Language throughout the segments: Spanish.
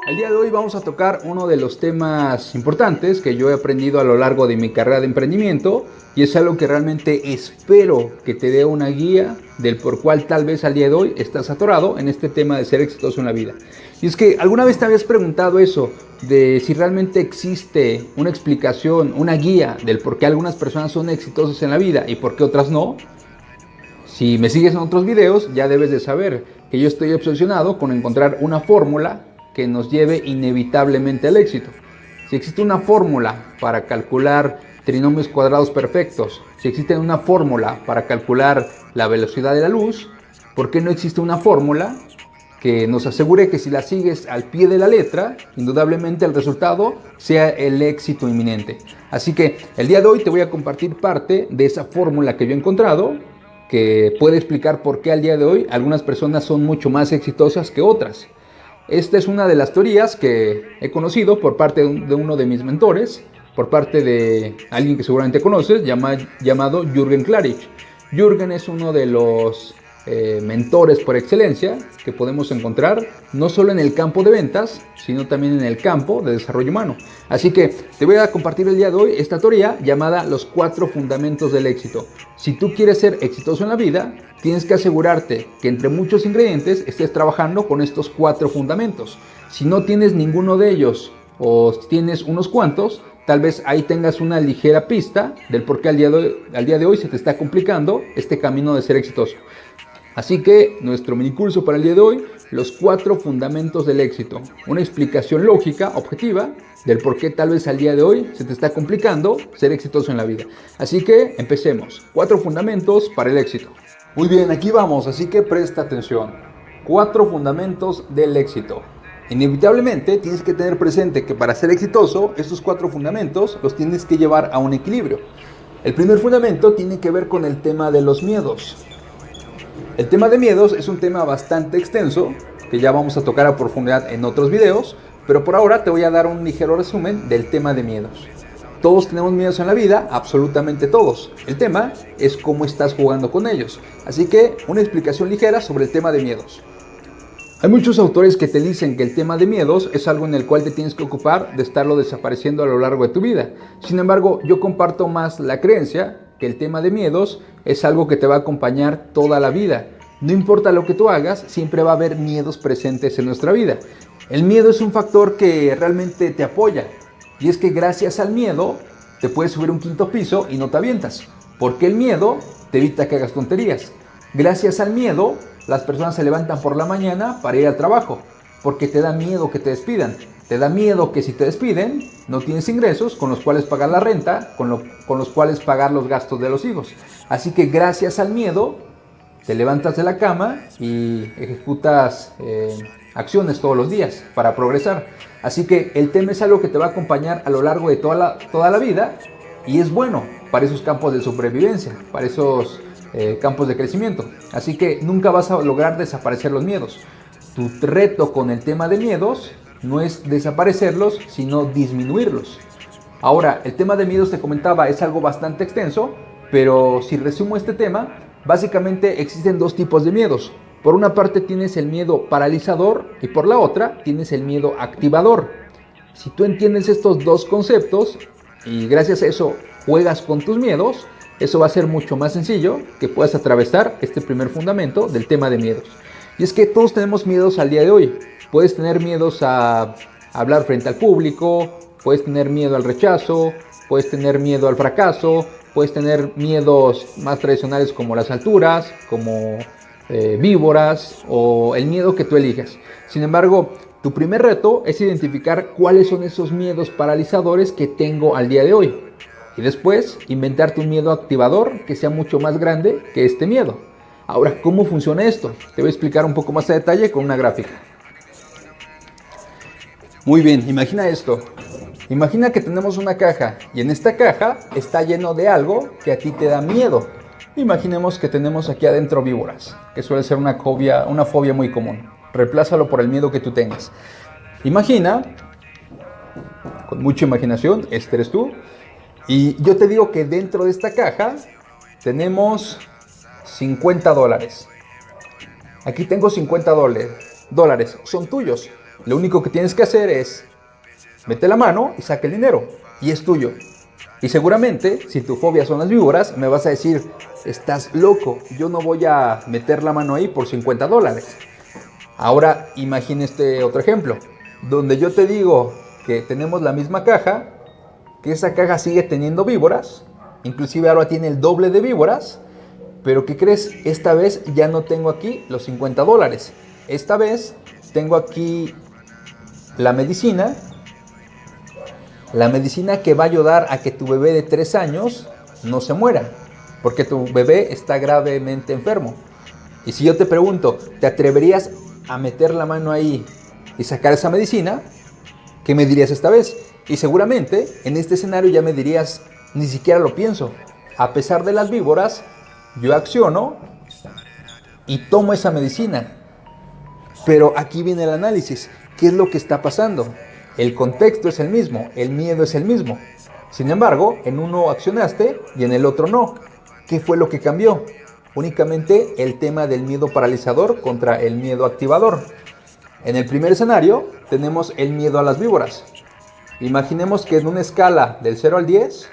El día de hoy vamos a tocar uno de los temas importantes que yo he aprendido a lo largo de mi carrera de emprendimiento y es algo que realmente espero que te dé una guía del por cual tal vez al día de hoy estás atorado en este tema de ser exitoso en la vida. Y es que alguna vez te habías preguntado eso, de si realmente existe una explicación, una guía del por qué algunas personas son exitosas en la vida y por qué otras no. Si me sigues en otros videos ya debes de saber que yo estoy obsesionado con encontrar una fórmula que nos lleve inevitablemente al éxito. Si existe una fórmula para calcular trinomios cuadrados perfectos, si existe una fórmula para calcular la velocidad de la luz, ¿por qué no existe una fórmula que nos asegure que si la sigues al pie de la letra, indudablemente el resultado sea el éxito inminente? Así que el día de hoy te voy a compartir parte de esa fórmula que yo he encontrado, que puede explicar por qué al día de hoy algunas personas son mucho más exitosas que otras. Esta es una de las teorías que he conocido por parte de uno de mis mentores, por parte de alguien que seguramente conoces, llamado Jürgen Klarich. Jürgen es uno de los mentores por excelencia que podemos encontrar no solo en el campo de ventas, sino también en el campo de desarrollo humano. Así que te voy a compartir el día de hoy esta teoría llamada los 4 fundamentos del éxito. Si tú quieres ser exitoso en la vida, tienes que asegurarte que entre muchos ingredientes estés trabajando con estos 4 fundamentos. Si no tienes ninguno de ellos o tienes unos cuantos, tal vez ahí tengas una ligera pista del por qué al día de hoy se te está complicando este camino de ser exitoso. Así que nuestro minicurso para el día de hoy, los 4 fundamentos del éxito. Una explicación lógica, objetiva, del por qué tal vez al día de hoy se te está complicando ser exitoso en la vida. Así que empecemos. 4 fundamentos para el éxito. Muy bien, aquí vamos, así que presta atención. 4 fundamentos del éxito. Inevitablemente tienes que tener presente que para ser exitoso, estos 4 fundamentos los tienes que llevar a un equilibrio. El primer fundamento tiene que ver con el tema de los miedos. El tema de miedos es un tema bastante extenso, que ya vamos a tocar a profundidad en otros videos, pero por ahora te voy a dar un ligero resumen del tema de miedos. Todos tenemos miedos en la vida, absolutamente todos. El tema es cómo estás jugando con ellos. Así que una explicación ligera sobre el tema de miedos. Hay muchos autores que te dicen que el tema de miedos es algo en el cual te tienes que ocupar de estarlo desapareciendo a lo largo de tu vida. Sin embargo, yo comparto más la creencia que el tema de miedos es algo que te va a acompañar toda la vida. No importa lo que tú hagas, siempre va a haber miedos presentes en nuestra vida. El miedo es un factor que realmente te apoya. Y es que gracias al miedo te puedes subir un 5.º piso y no te avientas. Porque el miedo te evita que hagas tonterías. Gracias al miedo las personas se levantan por la mañana para ir al trabajo. Porque te da miedo que te despidan. Te da miedo que si te despiden no tienes ingresos con los cuales pagar la renta, con los cuales pagar los gastos de los hijos. Así que gracias al miedo te levantas de la cama y ejecutas acciones todos los días para progresar. Así que el tema es algo que te va a acompañar a lo largo de toda la vida y es bueno para esos campos de supervivencia, para esos campos de crecimiento. Así que nunca vas a lograr desaparecer los miedos. Tu reto con el tema de miedos no es desaparecerlos, sino disminuirlos. Ahora, el tema de miedos, te comentaba, es algo bastante extenso, pero si resumo este tema, básicamente existen 2 tipos de miedos. Por una parte tienes el miedo paralizador y por la otra tienes el miedo activador. Si tú entiendes estos 2 conceptos y gracias a eso juegas con tus miedos, eso va a ser mucho más sencillo que puedas atravesar este primer fundamento del tema de miedos. Y es que todos tenemos miedos al día de hoy. Puedes tener miedos a hablar frente al público, puedes tener miedo al rechazo, puedes tener miedo al fracaso, puedes tener miedos más tradicionales como las alturas, como víboras o el miedo que tú elijas. Sin embargo, tu primer reto es identificar cuáles son esos miedos paralizadores que tengo al día de hoy. Y después inventarte un miedo activador que sea mucho más grande que este miedo. Ahora, ¿cómo funciona esto? Te voy a explicar un poco más a detalle con una gráfica. Muy bien, imagina esto. Imagina que tenemos una caja y en esta caja está lleno de algo que a ti te da miedo. Imaginemos que tenemos aquí adentro víboras, que suele ser una fobia muy común. Reemplázalo por el miedo que tú tengas. Imagina, con mucha imaginación, este eres tú. Y yo te digo que dentro de esta caja tenemos $50. Aquí tengo $50. Son tuyos. Lo único que tienes que hacer es mete la mano y saca el dinero y es tuyo. Y seguramente, si tu fobia son las víboras, me vas a decir, estás loco, yo no voy a meter la mano ahí por $50. Ahora imagina este otro ejemplo, donde yo te digo que tenemos la misma caja, que esa caja sigue teniendo víboras, inclusive ahora tiene el doble de víboras, pero ¿qué crees? Esta vez ya no tengo aquí los $50. Esta vez tengo aquí la medicina que va a ayudar a que tu bebé de 3 años no se muera, porque tu bebé está gravemente enfermo. Y si yo te pregunto, ¿te atreverías a meter la mano ahí y sacar esa medicina? ¿Qué me dirías esta vez? Y seguramente en este escenario ya me dirías, ni siquiera lo pienso. A pesar de las víboras, yo acciono y tomo esa medicina. Pero aquí viene el análisis. ¿Qué es lo que está pasando? El contexto es el mismo, el miedo es el mismo. Sin embargo, en uno accionaste y en el otro no. ¿Qué fue lo que cambió? Únicamente el tema del miedo paralizador contra el miedo activador. En el primer escenario tenemos el miedo a las víboras. Imaginemos que en una escala del 0 al 10,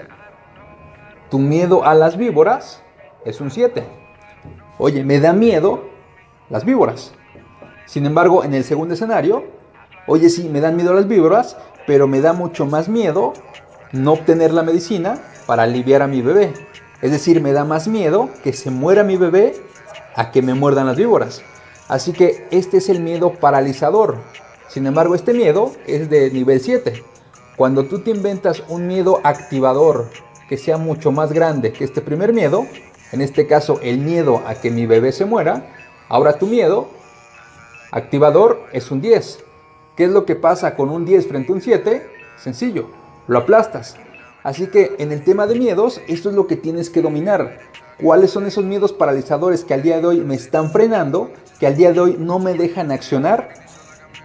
tu miedo a las víboras es un 7. Oye, me da miedo las víboras. Sin embargo, en el segundo escenario, oye, sí, me dan miedo las víboras, pero me da mucho más miedo no obtener la medicina para aliviar a mi bebé. Es decir, me da más miedo que se muera mi bebé a que me muerdan las víboras. Así que este es el miedo paralizador. Sin embargo, este miedo es de nivel 7. Cuando tú te inventas un miedo activador que sea mucho más grande que este primer miedo, en este caso el miedo a que mi bebé se muera, ahora tu miedo activador es un 10. ¿Qué es lo que pasa con un 10 frente a un 7? Sencillo, lo aplastas. Así que en el tema de miedos, esto es lo que tienes que dominar. ¿Cuáles son esos miedos paralizadores que al día de hoy me están frenando, que al día de hoy no me dejan accionar?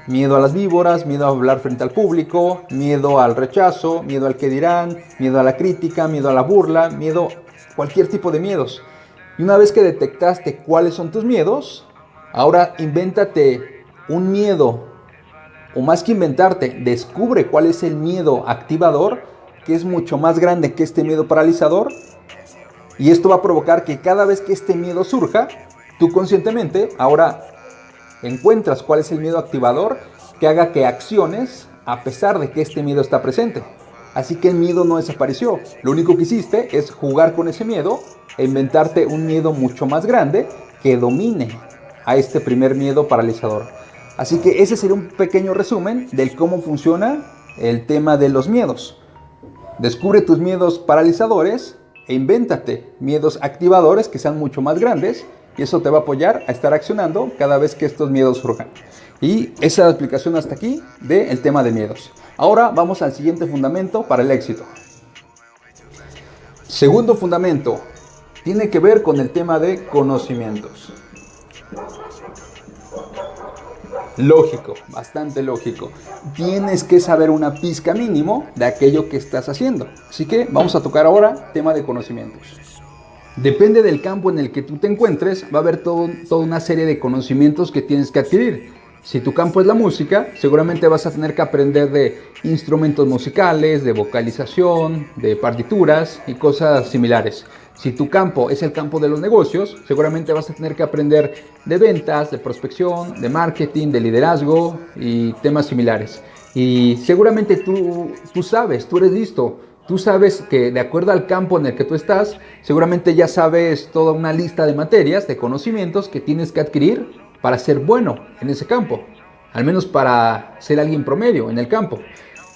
Miedo a las víboras, miedo a hablar frente al público, miedo al rechazo, miedo al que dirán, miedo a la crítica, miedo a la burla, miedo, cualquier tipo de miedos. Y una vez que detectaste cuáles son tus miedos, ahora invéntate un miedo, o más que inventarte, descubre cuál es el miedo activador, que es mucho más grande que este miedo paralizador. Y esto va a provocar que cada vez que este miedo surja, tú conscientemente ahora encuentras cuál es el miedo activador que haga que acciones a pesar de que este miedo está presente. Así que el miedo no desapareció. Lo único que hiciste es jugar con ese miedo e inventarte un miedo mucho más grande que domine a este primer miedo paralizador. Así que ese sería un pequeño resumen de cómo funciona el tema de los miedos. Descubre tus miedos paralizadores e invéntate miedos activadores que sean mucho más grandes, y eso te va a apoyar a estar accionando cada vez que estos miedos surjan. Y esa es la explicación hasta aquí del tema de miedos. Ahora vamos al siguiente fundamento para el éxito. Segundo fundamento, tiene que ver con el tema de conocimientos. Lógico, bastante lógico. Tienes que saber una pizca mínimo de aquello que estás haciendo. Así que vamos a tocar ahora tema de conocimientos. Depende del campo en el que tú te encuentres, va a haber toda una serie de conocimientos que tienes que adquirir. Si tu campo es la música, seguramente vas a tener que aprender de instrumentos musicales, de vocalización, de partituras y cosas similares. Si tu campo es el campo de los negocios, seguramente vas a tener que aprender de ventas, de prospección, de marketing, de liderazgo y temas similares. Y seguramente tú sabes, tú eres listo. Tú sabes que de acuerdo al campo en el que tú estás, seguramente ya sabes toda una lista de materias, de conocimientos que tienes que adquirir para ser bueno en ese campo. Al menos para ser alguien promedio en el campo.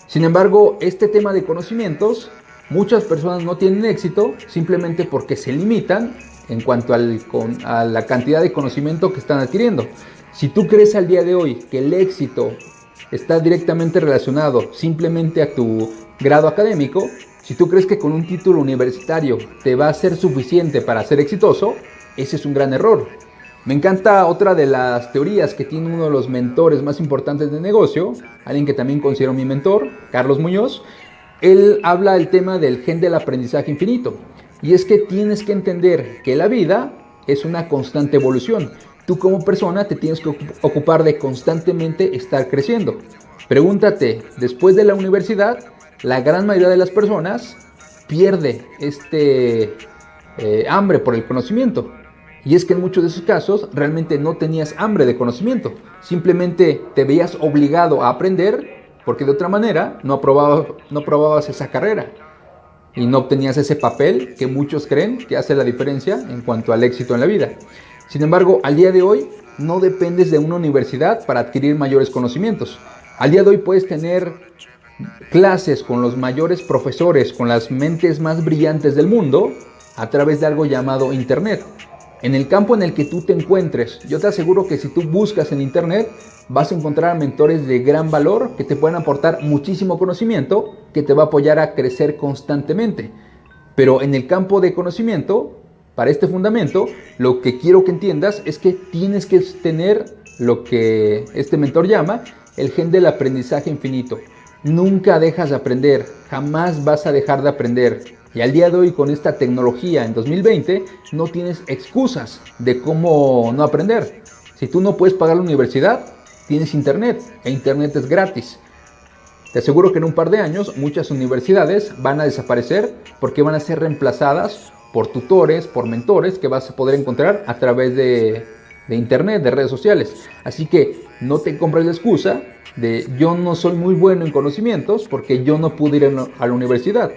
Sin embargo, este tema de conocimientos, muchas personas no tienen éxito simplemente porque se limitan en cuanto a la cantidad de conocimiento que están adquiriendo. Si tú crees al día de hoy que el éxito está directamente relacionado simplemente a tu grado académico, si tú crees que con un título universitario te va a ser suficiente para ser exitoso, ese es un gran error. Me encanta otra de las teorías que tiene uno de los mentores más importantes de negocio, alguien que también considero mi mentor, Carlos Muñoz. Él habla del tema del gen del aprendizaje infinito. Y es que tienes que entender que la vida es una constante evolución. Tú como persona te tienes que ocupar de constantemente estar creciendo. Pregúntate, después de la universidad, la gran mayoría de las personas pierde hambre por el conocimiento. Y es que en muchos de esos casos realmente no tenías hambre de conocimiento. Simplemente te veías obligado a aprender porque de otra manera no aprobabas esa carrera. Y no obtenías ese papel que muchos creen que hace la diferencia en cuanto al éxito en la vida. Sin embargo, al día de hoy no dependes de una universidad para adquirir mayores conocimientos. Al día de hoy puedes tener clases con los mayores profesores, con las mentes más brillantes del mundo, a través de algo llamado Internet. En el campo en el que tú te encuentres, yo te aseguro que si tú buscas en Internet, vas a encontrar mentores de gran valor que te pueden aportar muchísimo conocimiento, que te va a apoyar a crecer constantemente. Pero en el campo de conocimiento, para este fundamento, lo que quiero que entiendas es que tienes que tener lo que este mentor llama el gen del aprendizaje infinito. Nunca dejas de aprender, jamás vas a dejar de aprender. Y al día de hoy, con esta tecnología en 2020, no tienes excusas de cómo no aprender. Si tú no puedes pagar la universidad, tienes internet, e internet es gratis. Te aseguro que en un par de años muchas universidades van a desaparecer porque van a ser reemplazadas por tutores, por mentores que vas a poder encontrar a través de internet, de redes sociales. Así que no te compres la excusa de yo no soy muy bueno en conocimientos porque yo no pude ir a la universidad.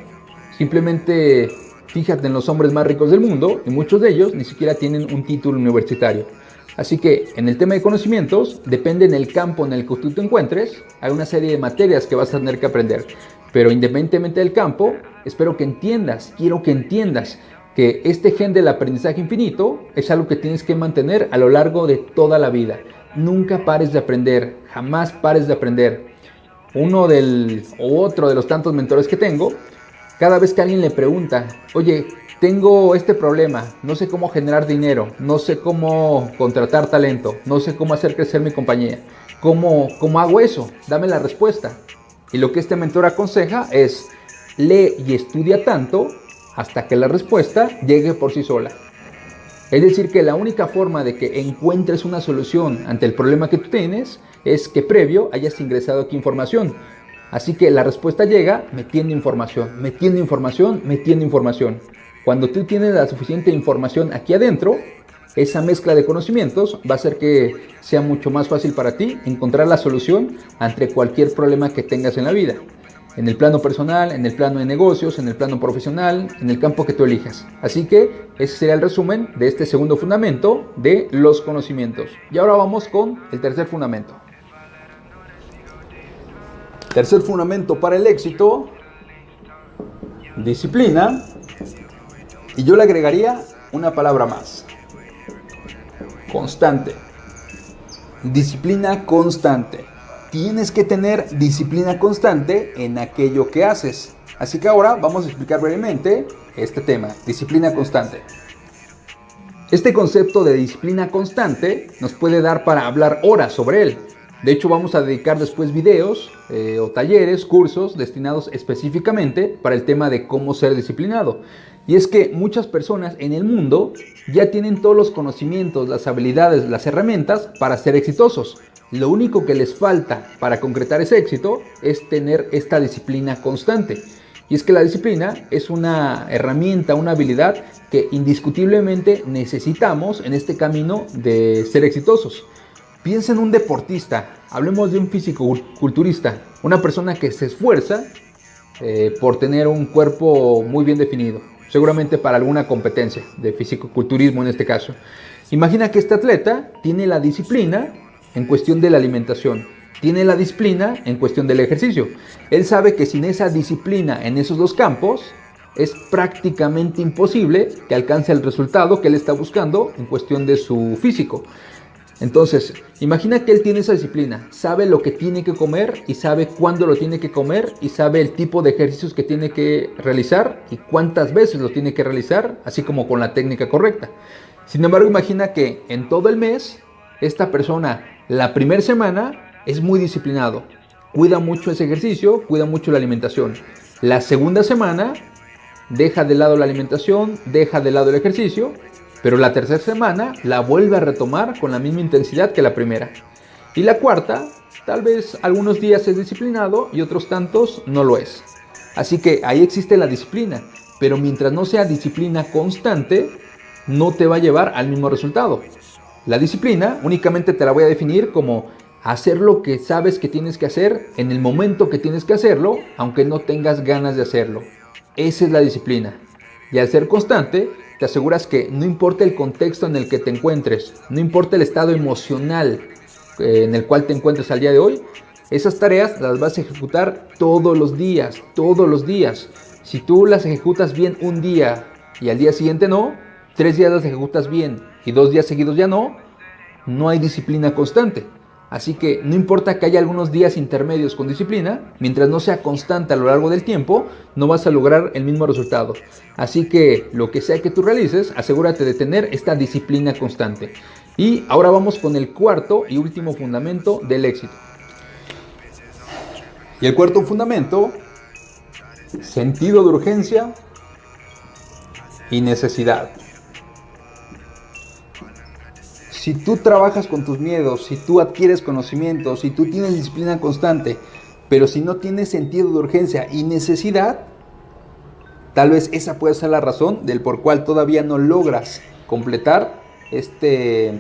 Simplemente fíjate en los hombres más ricos del mundo y muchos de ellos ni siquiera tienen un título universitario. Así que en el tema de conocimientos, depende en el campo en el que tú te encuentres, hay una serie de materias que vas a tener que aprender. Pero independientemente del campo, espero que entiendas, quiero que entiendas que este gen del aprendizaje infinito es algo que tienes que mantener a lo largo de toda la vida. Nunca pares de aprender, jamás pares de aprender. Otro de los tantos mentores que tengo, cada vez que alguien le pregunta, oye, tengo este problema, no sé cómo generar dinero, no sé cómo contratar talento, no sé cómo hacer crecer mi compañía, ¿cómo hago eso? Dame la respuesta. Y lo que este mentor aconseja es, lee y estudia tanto hasta que la respuesta llegue por sí sola. Es decir, que la única forma de que encuentres una solución ante el problema que tú tienes es que previo hayas ingresado aquí información. Así que la respuesta llega metiendo información, metiendo información, metiendo información. Cuando tú tienes la suficiente información aquí adentro, esa mezcla de conocimientos va a hacer que sea mucho más fácil para ti encontrar la solución ante cualquier problema que tengas en la vida. En el plano personal, en el plano de negocios, en el plano profesional, en el campo que tú elijas. Así que ese sería el resumen de este segundo fundamento de los conocimientos. Y ahora vamos con el tercer fundamento. Tercer fundamento para el éxito, disciplina. Y yo le agregaría una palabra más. Constante. Disciplina constante. Tienes que tener disciplina constante en aquello que haces. Así que ahora vamos a explicar brevemente este tema, disciplina constante. Este concepto de disciplina constante nos puede dar para hablar horas sobre él. De hecho, vamos a dedicar después videos o talleres, cursos destinados específicamente para el tema de cómo ser disciplinado. Y es que muchas personas en el mundo ya tienen todos los conocimientos, las habilidades, las herramientas para ser exitosos. Lo único que les falta para concretar ese éxito es tener esta disciplina constante. Y es que la disciplina es una herramienta, una habilidad que indiscutiblemente necesitamos en este camino de ser exitosos. Piensa en un deportista, hablemos de un físico-culturista, una persona que se esfuerza por tener un cuerpo muy bien definido, seguramente para alguna competencia de físico-culturismo en este caso. Imagina que este atleta tiene la disciplina en cuestión de la alimentación, tiene la disciplina en cuestión del ejercicio. Él sabe que sin esa disciplina en esos dos campos es prácticamente imposible que alcance el resultado que él está buscando en cuestión de su físico. Entonces, imagina que él tiene esa disciplina, sabe lo que tiene que comer y sabe cuándo lo tiene que comer y sabe el tipo de ejercicios que tiene que realizar y cuántas veces lo tiene que realizar, así como con la técnica correcta. Sin embargo, imagina que en todo el mes, esta persona, la primera semana, es muy disciplinado, cuida mucho ese ejercicio, cuida mucho la alimentación. La segunda semana, deja de lado la alimentación, deja de lado el ejercicio pero la tercera semana la vuelve a retomar con la misma intensidad que la primera. Y la cuarta, tal vez algunos días es disciplinado y otros tantos no lo es. Así que ahí existe la disciplina, pero mientras no sea disciplina constante, no te va a llevar al mismo resultado. La disciplina únicamente te la voy a definir como hacer lo que sabes que tienes que hacer en el momento que tienes que hacerlo, aunque no tengas ganas de hacerlo. Esa es la disciplina. Y al ser constante, te aseguras que no importa el contexto en el que te encuentres, no importa el estado emocional en el cual te encuentres al día de hoy, esas tareas las vas a ejecutar todos los días, todos los días. Si tú las ejecutas bien un día y al día siguiente no, 3 días las ejecutas bien y 2 días seguidos ya no, no hay disciplina constante. Así que no importa que haya algunos días intermedios con disciplina, mientras no sea constante a lo largo del tiempo, no vas a lograr el mismo resultado. Así que lo que sea que tú realices, asegúrate de tener esta disciplina constante. Y ahora vamos con el cuarto y último fundamento del éxito. Y el cuarto fundamento, sentido de urgencia y necesidad. Si tú trabajas con tus miedos, si tú adquieres conocimientos, si tú tienes disciplina constante, pero si no tienes sentido de urgencia y necesidad, tal vez esa puede ser la razón del por cual todavía no logras completar este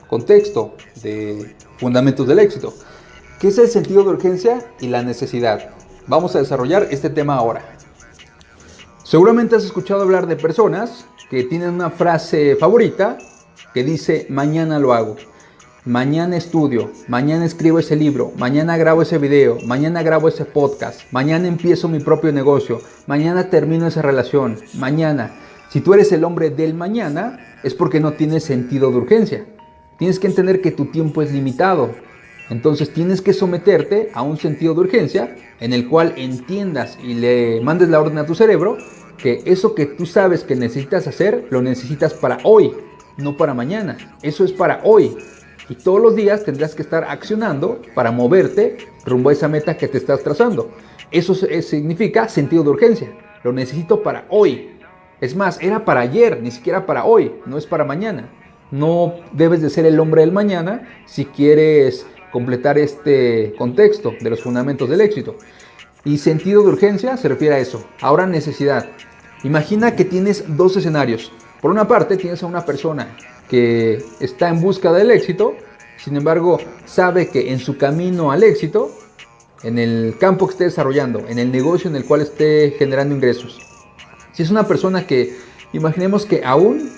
contexto de fundamentos del éxito. ¿Qué es el sentido de urgencia y la necesidad? Vamos a desarrollar este tema ahora. Seguramente has escuchado hablar de personas que tienen una frase favorita que dice: mañana lo hago, mañana estudio, mañana escribo ese libro, mañana grabo ese video, mañana grabo ese podcast, mañana empiezo mi propio negocio, mañana termino esa relación, mañana. Si tú eres el hombre del mañana, es porque no tienes sentido de urgencia. Tienes que entender que tu tiempo es limitado. Entonces tienes que someterte a un sentido de urgencia en el cual entiendas y le mandes la orden a tu cerebro que eso que tú sabes que necesitas hacer, lo necesitas para hoy, no para mañana. Eso es para hoy. Y todos los días tendrás que estar accionando para moverte rumbo a esa meta que te estás trazando. Eso significa sentido de urgencia. Lo necesito para hoy. Es más, era para ayer, ni siquiera para hoy, no es para mañana. No debes de ser el hombre del mañana si quieres completar este contexto de los fundamentos del éxito. Y sentido de urgencia se refiere a eso. Ahora necesidad. Imagina que tienes dos escenarios. Por una parte tienes a una persona que está en busca del éxito, sin embargo sabe que en su camino al éxito, en el campo que esté desarrollando, en el negocio en el cual esté generando ingresos, si es una persona que imaginemos que aún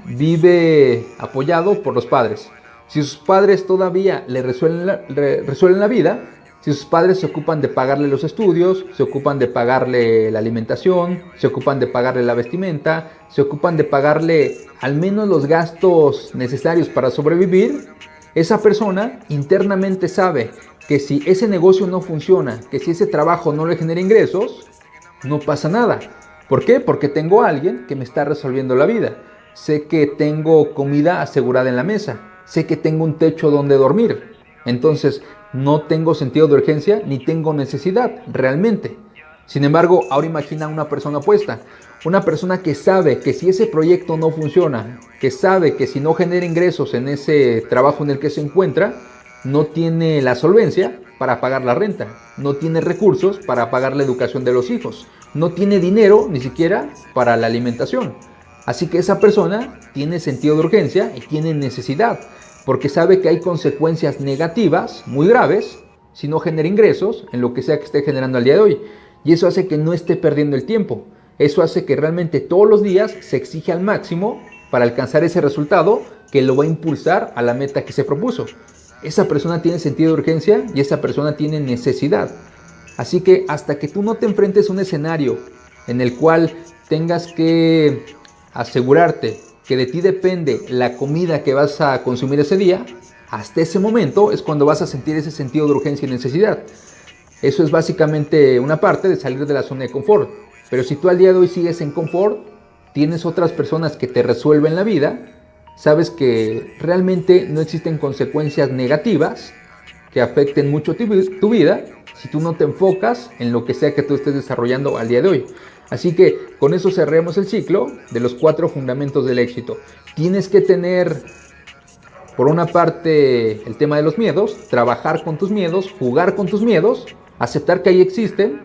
vive apoyado por los padres, si sus padres todavía le resuelven la vida, si sus padres se ocupan de pagarle los estudios, se ocupan de pagarle la alimentación, se ocupan de pagarle la vestimenta, se ocupan de pagarle al menos los gastos necesarios para sobrevivir, esa persona internamente sabe que si ese negocio no funciona, que si ese trabajo no le genera ingresos, no pasa nada. ¿Por qué? Porque tengo a alguien que me está resolviendo la vida. Sé que tengo comida asegurada en la mesa. Sé que tengo un techo donde dormir. Entonces, no tengo sentido de urgencia ni tengo necesidad realmente. Sin embargo, ahora imagina una persona opuesta. Una persona que sabe que si ese proyecto no funciona, que sabe que si no genera ingresos en ese trabajo en el que se encuentra, no tiene la solvencia para pagar la renta, no tiene recursos para pagar la educación de los hijos, no tiene dinero ni siquiera para la alimentación. Así que esa persona tiene sentido de urgencia y tiene necesidad, porque sabe que hay consecuencias negativas muy graves si no genera ingresos en lo que sea que esté generando al día de hoy. Y eso hace que no esté perdiendo el tiempo. Eso hace que realmente todos los días se exige al máximo para alcanzar ese resultado que lo va a impulsar a la meta que se propuso. Esa persona tiene sentido de urgencia y esa persona tiene necesidad. Así que hasta que tú no te enfrentes a un escenario en el cual tengas que asegurarte que de ti depende la comida que vas a consumir ese día, hasta ese momento es cuando vas a sentir ese sentido de urgencia y necesidad. Eso es básicamente una parte de salir de la zona de confort. Pero si tú al día de hoy sigues en confort, tienes otras personas que te resuelven la vida, sabes que realmente no existen consecuencias negativas que afecten mucho tu vida si tú no te enfocas en lo que sea que tú estés desarrollando al día de hoy. Así que con eso cerremos el ciclo de los 4 fundamentos del éxito. Tienes que tener, por una parte, el tema de los miedos, trabajar con tus miedos, jugar con tus miedos, aceptar que ahí existen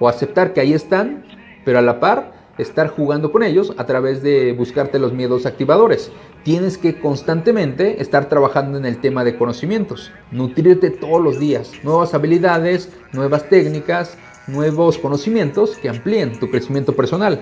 o aceptar que ahí están, pero a la par estar jugando con ellos a través de buscarte los miedos activadores. Tienes que constantemente estar trabajando en el tema de conocimientos, nutrirte todos los días, nuevas habilidades, nuevas técnicas, nuevos conocimientos que amplíen tu crecimiento personal.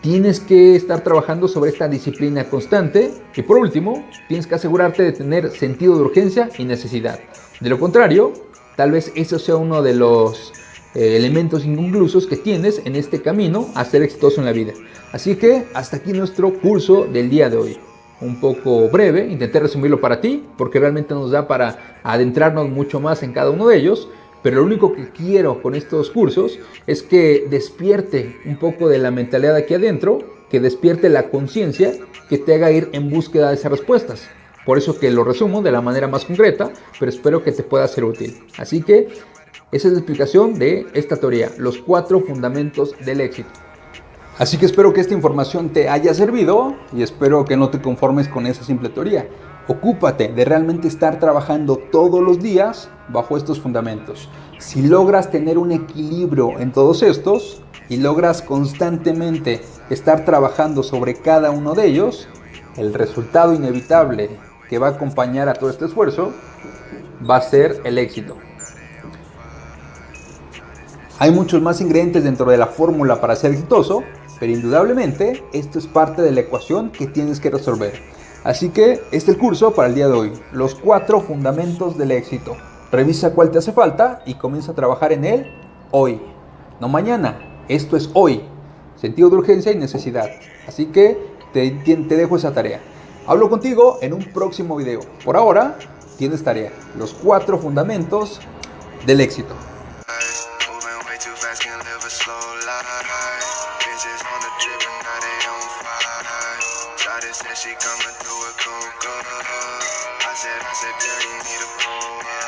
Tienes que estar trabajando sobre esta disciplina constante y por último, tienes que asegurarte de tener sentido de urgencia y necesidad. De lo contrario, tal vez eso sea uno de los elementos inconclusos que tienes en este camino a ser exitoso en la vida. Así que hasta aquí nuestro curso del día de hoy. Un poco breve, intenté resumirlo para ti porque realmente nos da para adentrarnos mucho más en cada uno de ellos. Pero lo único que quiero con estos cursos es que despierte un poco de la mentalidad aquí adentro, que despierte la conciencia, que te haga ir en búsqueda de esas respuestas. Por eso que lo resumo de la manera más concreta, pero espero que te pueda ser útil. Así que esa es la explicación de esta teoría, los 4 fundamentos del éxito. Así que espero que esta información te haya servido y espero que no te conformes con esa simple teoría. Ocúpate de realmente estar trabajando todos los días bajo estos fundamentos. Si logras tener un equilibrio en todos estos y logras constantemente estar trabajando sobre cada uno de ellos, el resultado inevitable que va a acompañar a todo este esfuerzo va a ser el éxito. Hay muchos más ingredientes dentro de la fórmula para ser exitoso, pero indudablemente esto es parte de la ecuación que tienes que resolver. Así que este es el curso para el día de hoy, los 4 fundamentos del éxito. Revisa cuál te hace falta y comienza a trabajar en él hoy, no mañana. Esto es hoy, sentido de urgencia y necesidad. Así que te dejo esa tarea. Hablo contigo en un próximo video. Por ahora, tienes tarea, los 4 fundamentos del éxito. She coming through a cold girl. I said, girl, you need a phone.